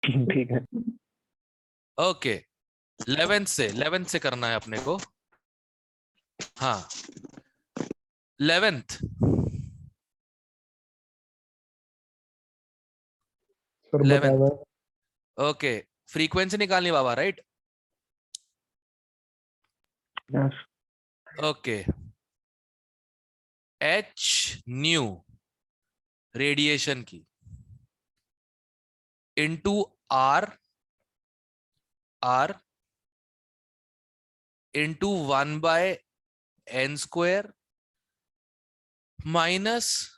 ठीक है। Okay, 11th से करना है अपने को। हाँ, 11th। सर बता 11th। दो। ओके, फ्रीक्वेंसी निकालनी बाबा, right? Yes. Okay, H nu radiation की into R into 1/n² minus,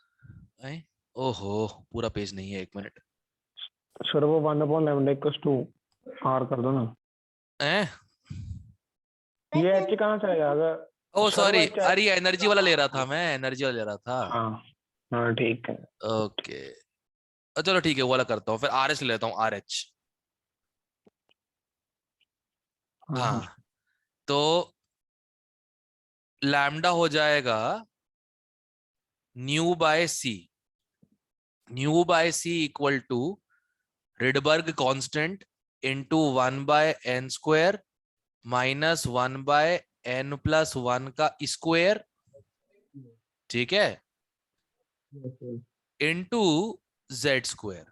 ओहो पूरा पेज नहीं है, 1 मिनट। सर वो 1/λ r कर दो ना। हैं? ये एच कहाँ से आएगा अगर? ओ सर वो सॉरी, एच। अरे एनर्जी वाला ले रहा था मैं, एनर्जी वाला ले रहा था। हाँ हाँ ठीक है। ओके, चलो ठीक है, वो वाला करता हूँ, फिर आर एच ले लेता हूँ, आर एच। हाँ हाँ। हाँ, तो लैम्डा हो जाएगा nu by C equal to Rydberg constant into 1/n² minus 1/n+1 का स्क्वायर, ठीक है, इंटू z²।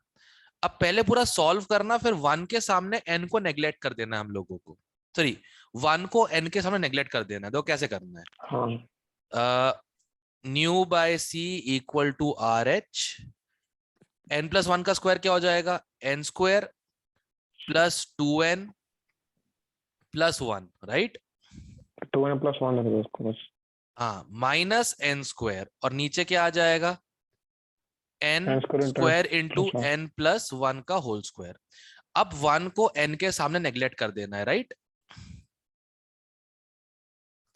अब पहले पूरा सॉल्व करना, फिर 1 के सामने n को नेग्लेक्ट कर देना है हम लोगों को। सॉरी, 1 को n के सामने नेग्लेक्ट कर देना है। देखो कैसे करना हाँ है। न्यू/c equal to R H, n+1 का स्क्वायर क्या हो जाएगा, n² plus 2n+1, right? 2n+1 रख दो उसको बस। हाँ, माइनस n² और नीचे क्या आ जाएगा, n n square into square into +1। n+1 का होल स्क्वायर। अब 1 को n के सामने नेग्लेक्ट कर देना है, राइट?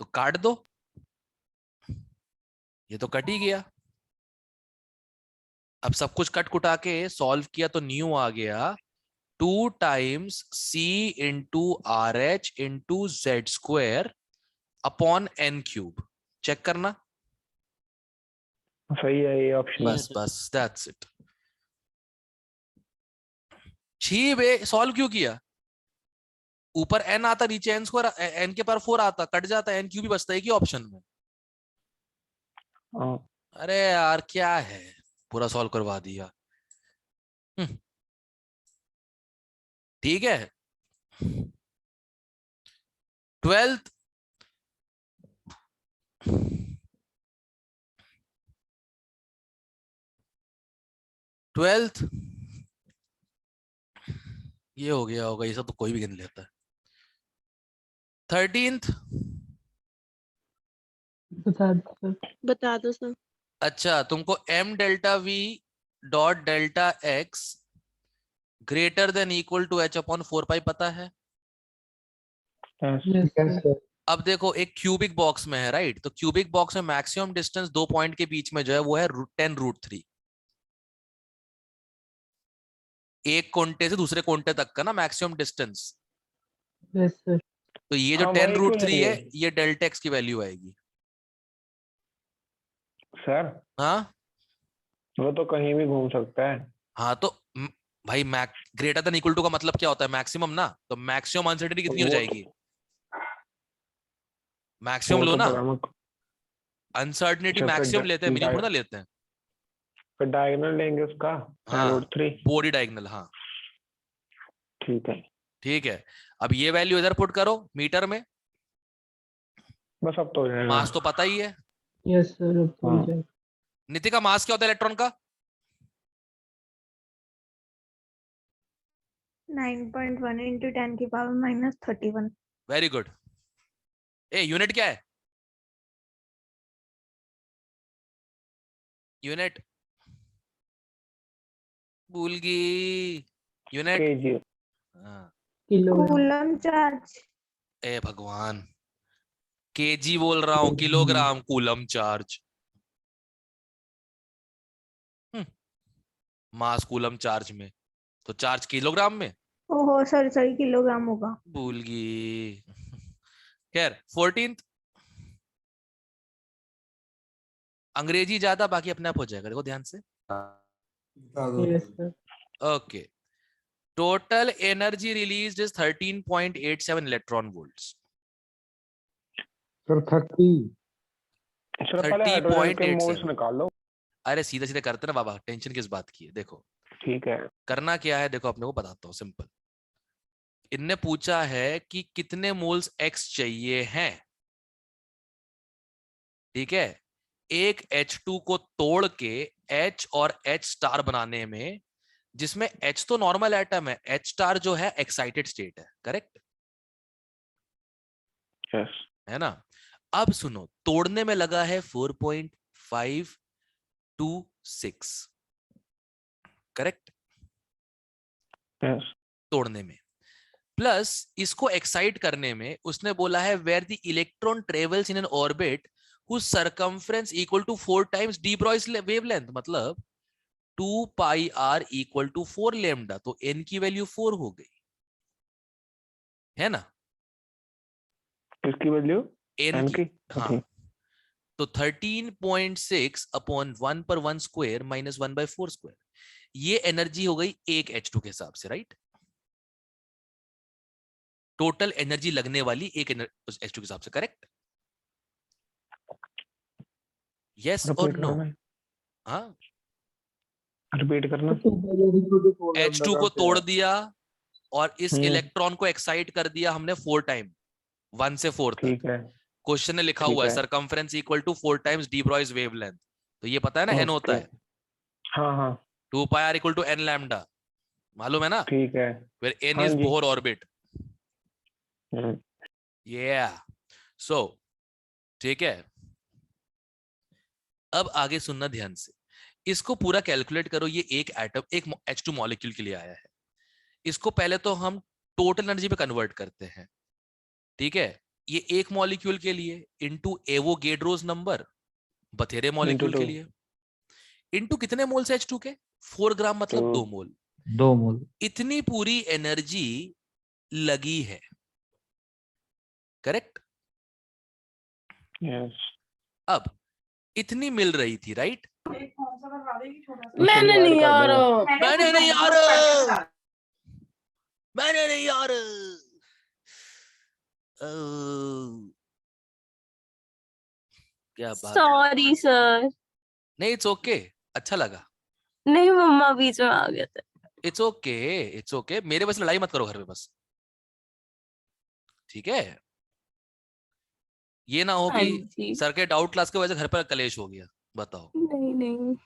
तो काट दो, ये तो कट ही गया। अब सब कुछ कट कुटा के सॉल्व किया तो न्यू आ गया 2 times c into r h into z² upon n³। Check करना। सही है ये ऑप्शन में। बस बस, दैट्स इट। छी बे, सॉल्व क्यों किया? ऊपर n आता, नीचे n² n के पावर 4 आता, कट जाता, n³ भी बचता है कि ऑप्शन में। हाँ अरे यार क्या है, पूरा सॉल्व करवा दिया। हम्म, ठीक है। 12th, 12th ये हो गया होगा, ये सब तो कोई भी गिन लेता है। 13th, बता दो सर। अच्छा तुमको m delta v dot delta x greater than equal to h/4 pi पता है? यस। अब देखो, एक क्यूबिक बॉक्स में है, राइट? तो क्यूबिक बॉक्स में मैक्सिमम डिस्टेंस दो पॉइंट के बीच में जो है वो है 10√3। एक कोंटे से दूसरे कोंटे तक का ना मैक्सिमम डिस्टेंस। तो ये जो हाँ टेन वही क्यों रूट थ्री लेंगे है, ये डेल्टा एक्स की वैल्यू आएगी। सर? हाँ वो तो कहीं भी घूम सकता है। हाँ, तो भाई ग्रेटर देन इक्वल टू का मतलब क्या होता है, मैक्सिमम ना। तो मैक्सिमम अनसर्टेनिटी कितनी हो वो जाएगी, मैक्सिमम वो लो तो ना। पता मैं। अनसर्टेनिटी अच्छा मैक्सिमम लेते हैं, मिनिमम थोड़ा लेते हैं। फिर डायगोनल लेंगे उसका। हाँ, √3। बोडी डायगोनल, हाँ। ठीक है। ठीक है, अब ये वैल्यू इधर पुट करो मीटर में। बस अब तो हो जाएगा। मास तो पता ही है। यस सर, अब तो हो हाँ जाएगा। नितिका, मास क्या होता है इलेक्ट्रॉन का? 9.1 इंटू 10⁻⁻31। Very good. ए, यूनिट क्या है? यूनिट भूल गई। Unit, KG. हाँ। किलोग्राम। Coulomb charge. ए भगवान, केजी बोल रहा हूं, kilogram, coulomb charge. Mass coulomb charge में, तो चार्ज किलोग्राम में। ओहो सॉरी सॉरी, किलोग्राम होगा। भूल गई। खैर, 14th, अंग्रेजी ज्यादा, बाकी अपने आप हो जाएगा, देखो ध्यान से। Yes sir. Okay, total energy released is 13.87 electron volts. Sir 30। Sir पहले हाइड्रोजन के मोल्स 30.87। निकाल लो। अरे सीधा सीधा करते ना बाबा, टेंशन किस बात की है। देखो ठीक है। करना क्या है, देखो अपने को बताता हूँ सिंपल। इनने पूछा है कि कितने मोल्स एक्स चाहिए हैं, ठीक है। एक H2 को तोड़ के H और H स्टार बनाने में, जिसमें H तो नॉर्मल एटम है, H स्टार जो है एक्साइटेड स्टेट है, करेक्ट यस। है ना। अब सुनो, तोड़ने में लगा है 4.526, करेक्ट, यस। तोड़ने में। प्लस इसको एक्साइट करने में उसने बोला है where the electron travels in an orbit whose circumference equal to 4 times de Broglie's wavelength, मतलब 2 pi r equal to 4 lambda, तो n की वैल्यू 4 हो गई है ना। किसकी वैल्यू? n n की, की। हाँ। तो 13.6 अपॉन 1 पर 1 स्क्वायर माइनस 1/4 स्क्वायर, ये एनर्जी हो गई एक H2 के हिसाब से, राइट। टोटल एनर्जी लगने वाली एक H2 के हिसाब से, करेक्ट। यस और रिपीट नो? करना। हाँ, रिपीट करना। H2 को तोड़ दिया और इस हम्म। इलेक्ट्रॉन को एक्साइट कर दिया हमने 4 टाइम, 1 से 4 तक। ठीक है। क्वेश्चन में लिखा ठीक हुआ है है। Circumference equal to 4 times de Broglie's wavelength, तो ये पता है ना n होता ओके। है हाँ हाँ 2 pi r equal to n lambda, मालूम है ना, ठीक है। वेयर n हाँ इज जी। Bohr orbit. हम्म, सो ठीक है, अब आगे सुनना ध्यान से, इसको पूरा कैलकुलेट करो। ये एक एटम, एक H2 मॉलिक्यूल के लिए आया है। इसको पहले तो हम टोटल एनर्जी पे कन्वर्ट करते हैं, ठीक है। ये एक मॉलिक्यूल के लिए इनटू एवोगेड्रोस नंबर, बथेरे into मॉलिक्यूल के 2 लिए, इनटू कितने मोल्स H2 के, 4 ग्राम मतलब 2 तो मोल। 2 मोल। इतनी पूरी एनर्जी लगी है, करेक्ट। यस। अब इतनी मिल रही थी, राइट। मैंने नहीं यार, मैंने नहीं यार, मैंने नहीं यार, क्या बात। Sorry sir. नहीं इट्स ओके, अच्छा लगा। नहीं मम्मा बीच में आ गया था। इट्स ओके, इट्स ओके, मेरे बस लड़ाई मत करो घर में बस, ठीक है। ये ना हो हाँ कि जी। सर के डाउट क्लास की वजह से घर पर कलेश हो गया, बताओ। नहीं नहीं।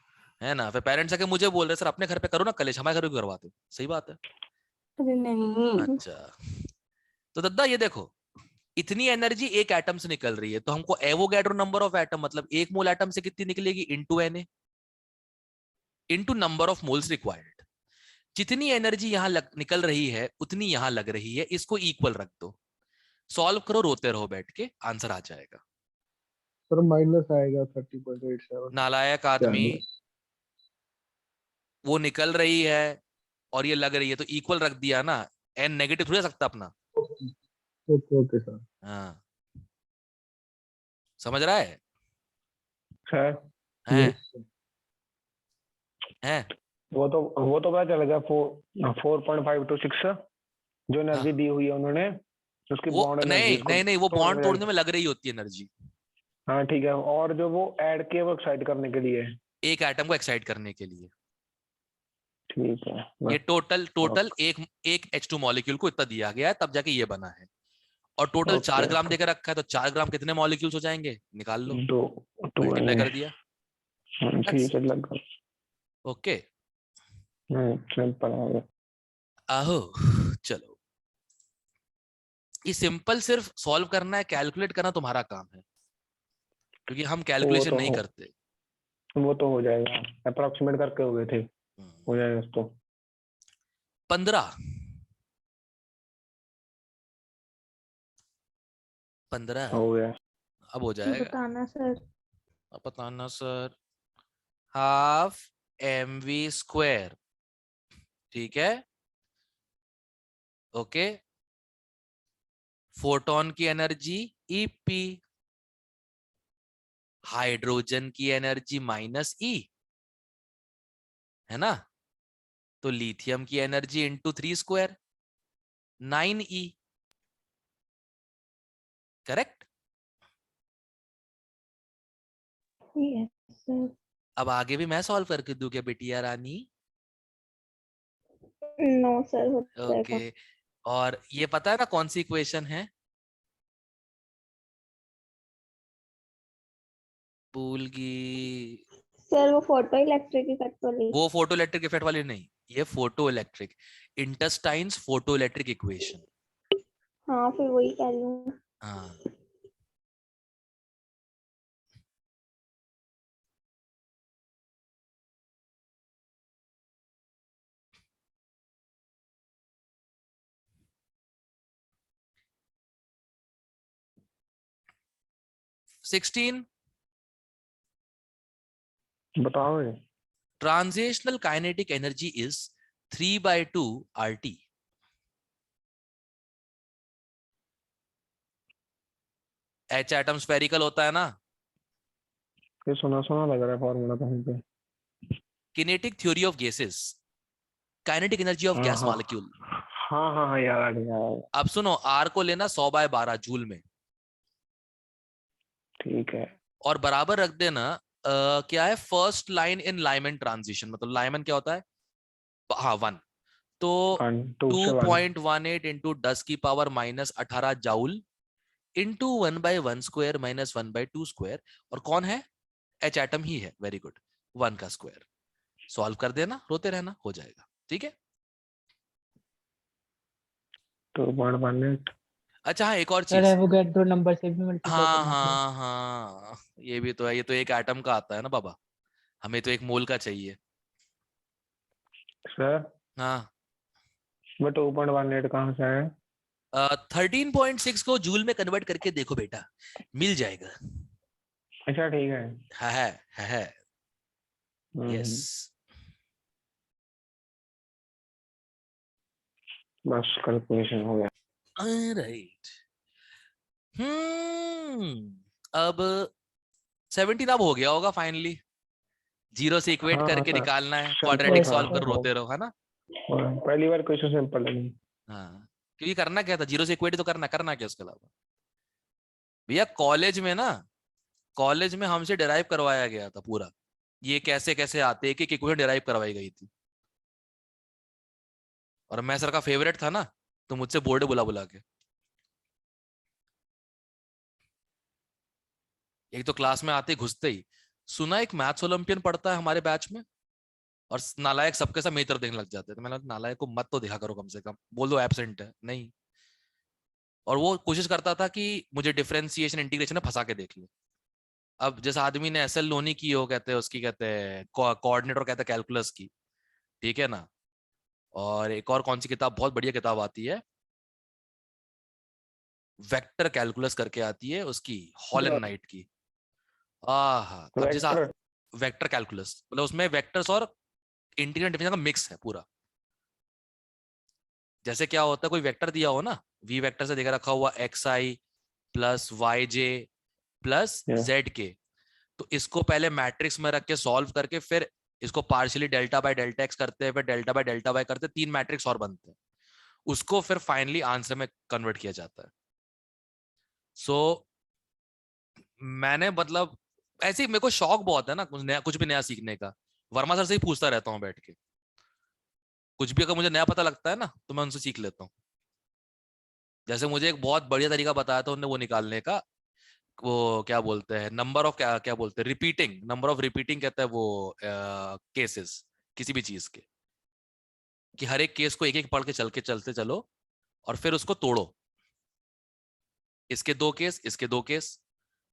है ना, फिर पेरेंट्स आके मुझे बोल रहे सर अपने घर पे करो ना कलेश, हमारे घर पे क्यों करवाते हो? सही बात है। अरे नहीं। अच्छा, तो दद्दा ये देखो, इतनी एनर्जी एक एटम से निकल रही है, तो हमको एवोगैड्रो नंबर ऑफ एटम, मतलब एक मोल एटम से कितनी निकलेगी, into Na into number of moles required. जितनी एनर्जी यहां निकल रही है उतनी यहां लग रही है, इसको इक्वल रख दो, सॉल्व करो, रोते रहो बैठ के, आंसर आ जाएगा। सर माइनस आएगा 30.87। नालायक आदमी, वो निकल रही है और ये लग रही है, तो इक्वल रख दिया ना, एन नेगेटिव थोड़ी आ सकता अपना। Okay okay sir. हाँ, समझ रहा है? सर हैं? Yes sir. हैं? वो तो पता चल गया। 4.526 जो एनर्जी दी हुई है उन्होंने, उसकी वो बॉन्ड एनर्जी नहीं उसको नहीं नहीं, वो तोड़ने बॉन्ड में तोड़ने जाएगी। में लग रही होती है एनर्जी, हाँ ठीक है। और जो वो ऐड किए वो एक्साइट करने के लिए। एक एटम को एक्साइट करने के लिए। ठीक है ये बस। टोटल एक H2 मॉलिक्यूल को इतना दिया गया है, तब जाके ये बना है। और टोटल 4 ग्राम देकर रखा है, तो 4 ग्राम कितने मॉलिक्यूल्स हो जाएंगे, निकाल लो, दो टू मल्टीप्लाई है। कर दिया। ठीक है लग गया। ओके, सिंपल है। आहो, चलो, ये सिंपल सिर्फ सॉल्व करना है, कैलकुलेट करना तुम्हारा काम है, क्योंकि हम कैलकुलेशन नहीं करते। वो तो हो जाएगा, अप्रोक्सीमेट करके हो गए थे, हो जाएगा उसको। 15 हो गया। अब हो जाएगा। बताना सर। अब बताना सर, हाफ mv², ठीक है, ओके। फोटोन की एनर्जी EP, हाइड्रोजन की एनर्जी -E, है ना। तो लिथियम की energy into 3 square 9e, correct. Yes sir. अब आगे भी मैं सॉल्व करके दूं क्या बेटिया रानी? नो सर, हो जाएगा। ओके, और ये पता है ना कौन सी इक्वेशन है? भूल गई। सर वो फोटो इलेक्ट्रिक इफेक्ट वाली। वो फोटो इलेक्ट्रिक इफेक्ट वाली नहीं, ये photo electric, Einstein's photo electric equation. हाँ फिर वही कह रही हूँ। हाँ, सिक्सटीन, बताओ ये। Transitional kinetic energy is 3/2 RT। H atom spherical होता है ना। ये सुना सुना लग रहा है फॉर्मूला कहीं पे। Kinetic theory of gases, kinetic energy of हाँ गैस हाँ मॉलिक्यूल। हाँ हाँ हाँ, याद आ गया याद आ गया। अब सुनो, आर को लेना 100/12 जूल में, ठीक है। और बराबर रख देना क्या है, first line in Lyman transition, मतलब लाइमन क्या होता है, हाँ 1, तो 1 2 से 1। 2.18 into 10⁻⁻18 joule into 1/1² minus 1/2 square, और कौन है, एच एटम ही है, वेरी गुड, 1 का स्क्वायर। सॉल्व कर देना, रोते रहना, हो जाएगा, ठीक है। 2.18। अच्छा हाँ, एक और सर चीज, एवोगैड्रो नंबर से भी मल्टीप्लाई हाँ करना होगा। हाँ हाँ, ये भी तो है, ये तो एक एटम का आता है ना बाबा, हमें तो एक मोल का चाहिए। सर हाँ, मैं 2.18 कहाँ से आया? 13.6 को जूल में कन्वर्ट करके देखो बेटा, मिल जाएगा। अच्छा ठीक है। है यस। बस कैलकुलेशन हो गया। राइट। अब 17 अब हो गया होगा फाइनली, जीरो से इक्वेट हाँ करके सर, निकालना है, सिंपल क्वाड्रेटिक यस था। सॉल्व कर सर। रोते रहो, है ना। पहली बार क्वेश्चन सिंपल है नहीं। हाँ, क्योंकि करना क्या था, जीरो से इक्वेट तो करना करना क्या उसके अलावा। भैया कॉलेज में ना, कॉलेज में हमसे डिराइव करवाया गया था पूरा, ये कैसे कैसे आते, एक एक इक्वेशन डिराइव करवाई गई थी, और मैं सर का फेवरेट था ना, तो मुझसे बोर्ड बुला बुला के, एक तो क्लास में आते ही घुसते ही सुना एक मैथ्स ओलंपियन पढ़ता है हमारे बैच में, और नालायक सबके सब मेरी तरफ देखने लग जाते हैं, तो मैंने कहा, नालायक को मत तो देखा करो, कम से कम बोल दो एब्सेंट है, नहीं। और वो कोशिश करता था कि मुझे डिफरेंशिएशन इंटीग्रेशन में फंसा के देख ले। अब जिस आदमी ने एसएल लोनी की हो, कहते हैं उसकी, कहते हैं कोऑर्डिनेटर, कहते हैं कैलकुलस की, ठीक है ना। और एक और कौन सी किताब, बहुत बढ़िया किताब आती है, वेक्टर कैलकुलस करके आती है उसकी, हॉलन नाइट की। अब जैसा वेक्टर। वेक्टर कैलकुलस, मतलब उसमें वेक्टर्स और इंटीग्रल डिफरेंस का मिक्स है पूरा। जैसे क्या होता है, कोई वेक्टर दिया हो ना, वी वेक्टर से देखा रखा हुआ XI plus YJ plus ZK, तो इसको पहले मैट्रिक्स में रख के सॉल्व करके, फिर इसको partially delta by delta x करते हैं, फिर डेल्टा बाय डेल्टा वाई करते हैं, 3 मैट्रिक्स और बनते हैं, उसको फिर फाइनली आंसर में कन्वर्ट किया जाता है। सो मैंने मतलब ऐसे ही, मेरे को शौक बहुत है ना कुछ नया, कुछ भी नया सीखने का, वर्मा सर से ही पूछता रहता हूँ बैठ के, कुछ भी अगर मुझे नया पता लगता है ना, तो मैं उनसे सीख लेता हूँ। जैसे मुझे एक बहुत बढ़िया तरीका बताया था उन्होंने वो निकालने का, वो क्या बोलते हैं, नंबर ऑफ, क्या क्या बोलते हैं, रिपीटिंग, नंबर ऑफ रिपीटिंग कहते हैं वो केसेस किसी भी चीज के, कि हर एक केस को एक एक पढ़ के चलते चलो, और फिर उसको तोड़ो, इसके 2 केस, इसके 2 केस,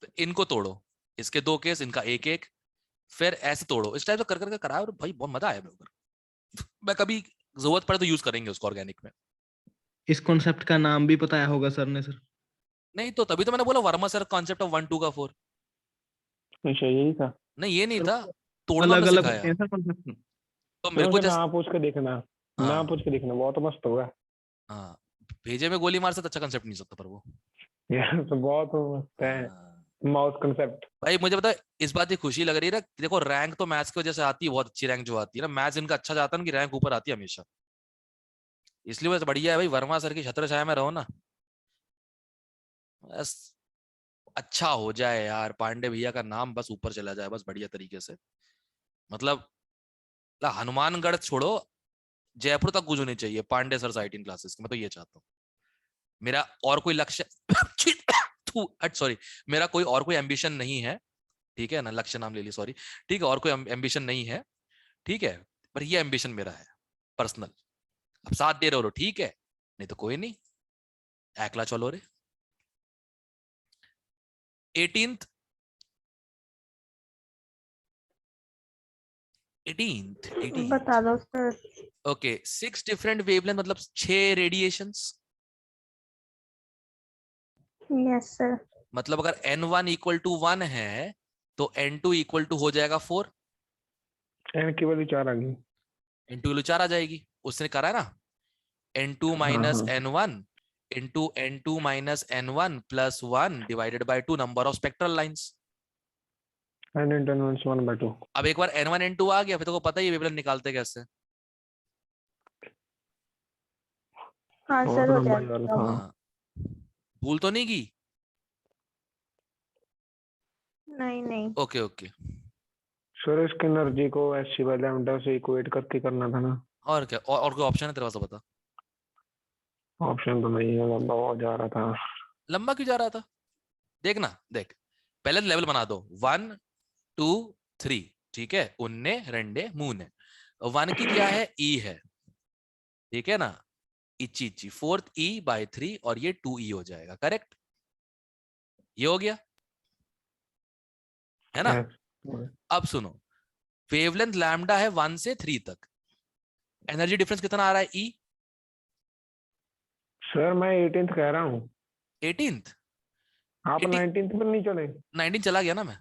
तो इनको तोड़ो, इसके 2 केस, इनका एक एक, फिर ऐसे तोड़ो, इस टाइप से कर करके कराया, और भाई बहुत मजा आया मेरे को। मैं कभी जरूरत पड़े तो यूज करेंगे उसको ऑर्गेनिक में। इस कॉन्सेप्ट का नाम भी बताया होगा सर ने सर। नहीं तो तभी तो मैंने बोला वर्मा सर कॉन्सेप्ट ऑफ 1 2 का 4। अच्छा यही था। नहीं ये नहीं सर था, तोड़ना अलग में अलग होते सिखाया। हैं सर कॉन्सेप्ट। तो मेरे चलो को सर जैसे, नाम पूछ के देखना। नाम हाँ पूछ के देखना, बहुत मस्त होगा। हाँ, भेजे में गोली मार से तो अच्छा कंसेप्ट नहीं सकता, पर वो यार तो बहुत मस्त है। हाँ, माउस कंसेप्ट। भाई मुझे पता है इस बात की खुशी लग रही है ना, देखो रैंक तो मैथ्स की वजह से आती है, बहुत अच्छी रैंक जो आती है ना, मैथ्स इनका अच्छा जाता है ना कि रैंक ऊपर आती है हमेशा, इसलिए बस बढ़िया है भाई, वर्मा सर की छत्र छाया में रहो ना, बस अच्छा हो जाए यार, पांडे भैया का नाम बस ऊपर चला जाए बस बढ़िया तरीके से, मतलब हनुमानगढ़ छोड़ो, जयपुर तक कुछ होनी चाहिए पांडे सर साइटिंग क्लासेस की, मैं तो ये चाहता हूँ। मेरा और कोई लक्ष्य सॉरी, मेरा कोई और कोई एम्बिशन नहीं है, ठीक है ना, लक्ष्य नाम ले ली, सॉरी, ठीक है, और कोई एम्बिशन नहीं है, ठीक है, पर ये एम्बिशन मेरा है पर्सनल, अब साथ दे रहे हो ठीक है, नहीं तो कोई नहीं, एकला चलो रे। 18th 18th बता दो सर। ओके, 6 डिफरेंट वेवलेंथ मतलब 6 रेडिएशंस, यस सर। मतलब अगर n1 इक्वल टू 1 है तो n2 इक्वल टू हो जाएगा 4, एन की वैल्यू 4 आ गई। n2 वैल्यू 4 आ जाएगी, उसने करा है ना, n2 माइनस हाँ। n1 into n2 minus n1 plus 1 divided by 2 number of spectral lines. n into n is 1/2। अब एक बार n1 n2 आ गया फिर तो पता ही है वेवलेंथ निकालते कैसे। हाँ और सर तो हो नंबर जाएगा। यार, हाँ। हाँ, भूल तो नहीं की? नहीं नहीं। ओके ओके, सर इसकी एनर्जी को एच बाय लैम्डा से इक्वेट करके करना था ना। और क्या, और कोई ऑप्शन है तेरे पास तो बता। ऑप्शन तो नहीं है, लंबा बहुत जा रहा था। लंबा क्यों जा रहा था, देखना देख, पहले लेवल बना दो, 1 2 3, ठीक है, उन्ने रंडे मूने, 1 की क्या है, ई है, ठीक है ना, इची इची, 4th ई बाय 3 और ये 2e हो जाएगा, करेक्ट, ये हो गया है ना। Yes। अब सुनो, वेवलेंथ लैम्डा है 1 से 3 तक, एनर्जी डिफरेंस कितना आ रहा है, ई सर मैं 18th कह रहा हूँ, 18th, आप 19th पर नहीं चले। 19 चला गया ना मैं।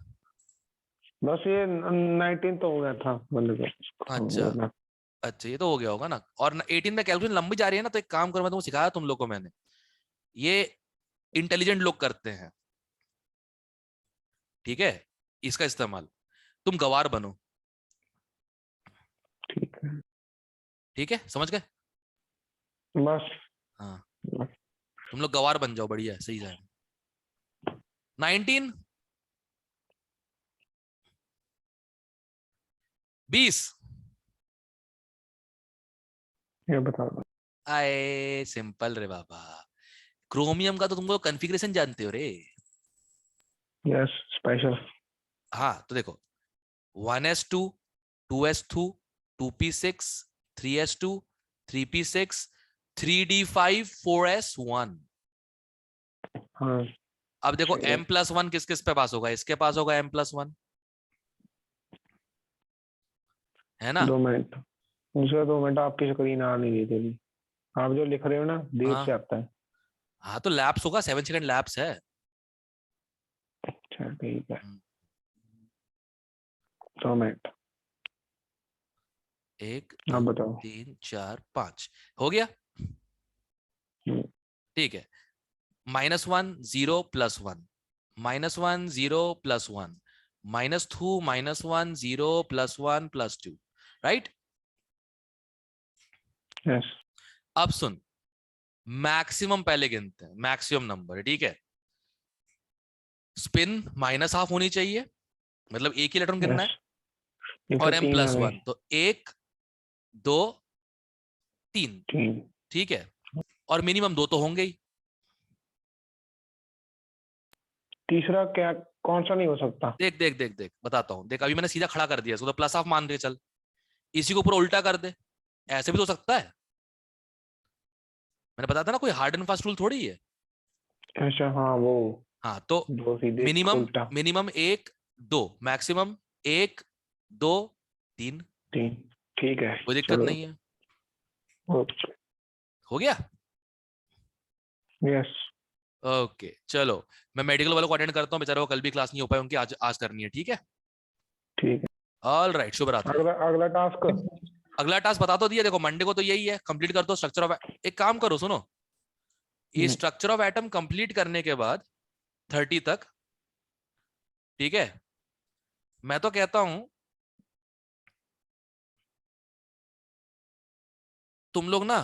बस ये 19th तो हो गया था बंदे अच्छा अच्छा, ये तो हो गया होगा ना, और 18 में कैलकुलेशन लंबी जा रही है ना, तो एक काम करो, मैं तुमको सिखाया तुम लोग को मैंने, ये इंटेलिजेंट लोग करते हैं, ठीक है, इसका इस्तेमाल, तुम गवार बनो, ठीक है ठीक है, समझ गए, बस। हाँ, तुम लोग गवार बन जाओ, बढ़िया सही है। 19 20 ये बता दो। आए सिंपल रे बाबा, क्रोमियम का तो तुमको कॉन्फ़िगरेशन जानते हो रे। Yes special. हाँ तो देखो, 1s2 2s2 2p6 3s2 3p6 3d5 4s1। हाँ अब देखो चलो। m+1 किस किस पे पास होगा, इसके पास होगा m+1, है ना। 2 मिनट, मुझे 2 मिनट, आपकी स्क्रीन आ नहीं रही थी, आप जो लिख रहे हो ना देर हाँ से आता है। हाँ, तो लैप्स होगा, 7 सेकंड लैप्स है। अच्छा ठीक है, हम्म, 2 मिनट। 1 आप 2 बताओ। 3 4 5 हो गया, हम्म, ठीक है, -1 0 +1 -1 0 +1 -2 -1 0 +1 +2, राइट। यस अब सुन, मैक्सिमम पहले गिनते हैं, मैक्सिमम नंबर, ठीक है, स्पिन -12 होनी चाहिए, मतलब एक ही इलेक्ट्रॉन गिनना है, यस, और तीन आ गए। m+1 तो 1 2 3, 3। ठीक है, और मिनिमम 2 तो होंगे ही। तीसरा क्या, कौन सा नहीं हो सकता? देख देख देख देख बताता हूं, देख अभी मैंने सीधा खड़ा कर दिया इसको, तो प्लस ऑफ मान के चल, इसी को पूरा उल्टा कर दे, ऐसे भी तो हो सकता है, मैंने बताया था ना, कोई हार्ड एंड फास्ट रूल थोड़ी है। अच्छा हाँ वो, हाँ तो दो सीधे मिनिमम उल्टा। मिनिमम 1 2, मैक्सिमम 1 2 3, 3 ठीक है कोई दिक्कत चलो। नहीं है, ओके। हो गया। यस ओके चलो, मैं मेडिकल वालों को अटेंड करता हूँ, बेचारे को कल भी क्लास नहीं हो पाई उनकी, आज आज करनी है, ठीक है। ठीक है। ऑल राइट, शुभ रात्रि। अगला अगला टास्क। अगला टास्क बता तो दिया, देखो मंडे को तो यही है, कंप्लीट कर दो स्ट्रक्चर ऑफ, एक काम करो सुनो, ये स्ट्रक्चर ऑफ एटम कंप्लीट करने के बाद 30 तक ठीक है, मैं तो कहता हूं तुम लोग ना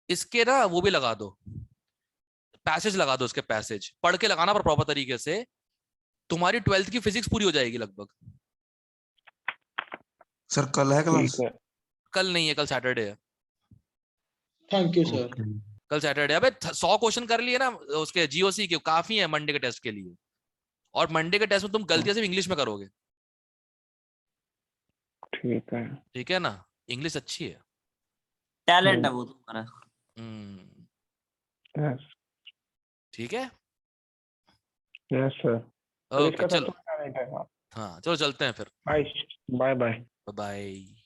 इसके ना वो भी लगा दो, पैसेज लगा दो, इसके पैसेज पढ़ के लगाना पर प्रॉपर तरीके से, तुम्हारी 12th की फिजिक्स पूरी हो जाएगी लगभग। सर कल है क्लास? ठीक है। कल नहीं है, कल सैटरडे है। Thank you sir. ओके। कल सैटरडे। अबे 100 क्वेश्चन कर लिए ना उसके जीओसी के, काफी है मंडे के टेस्ट के लिए। और मंडे के टेस्ट में तुम गलतियां सिर्फ इंग्लिश में करोगे, ठीक है। ठीक है ना, इंग्लिश अच्छी है। टैलेंट है वो तुम्हारा। यस ठीक है, यस सर। तो ओके इसका चलो, सबसे बड़ा टैलेंट है। हाँ चलो चलते हैं फिर, बाय बाय बाय। बाय।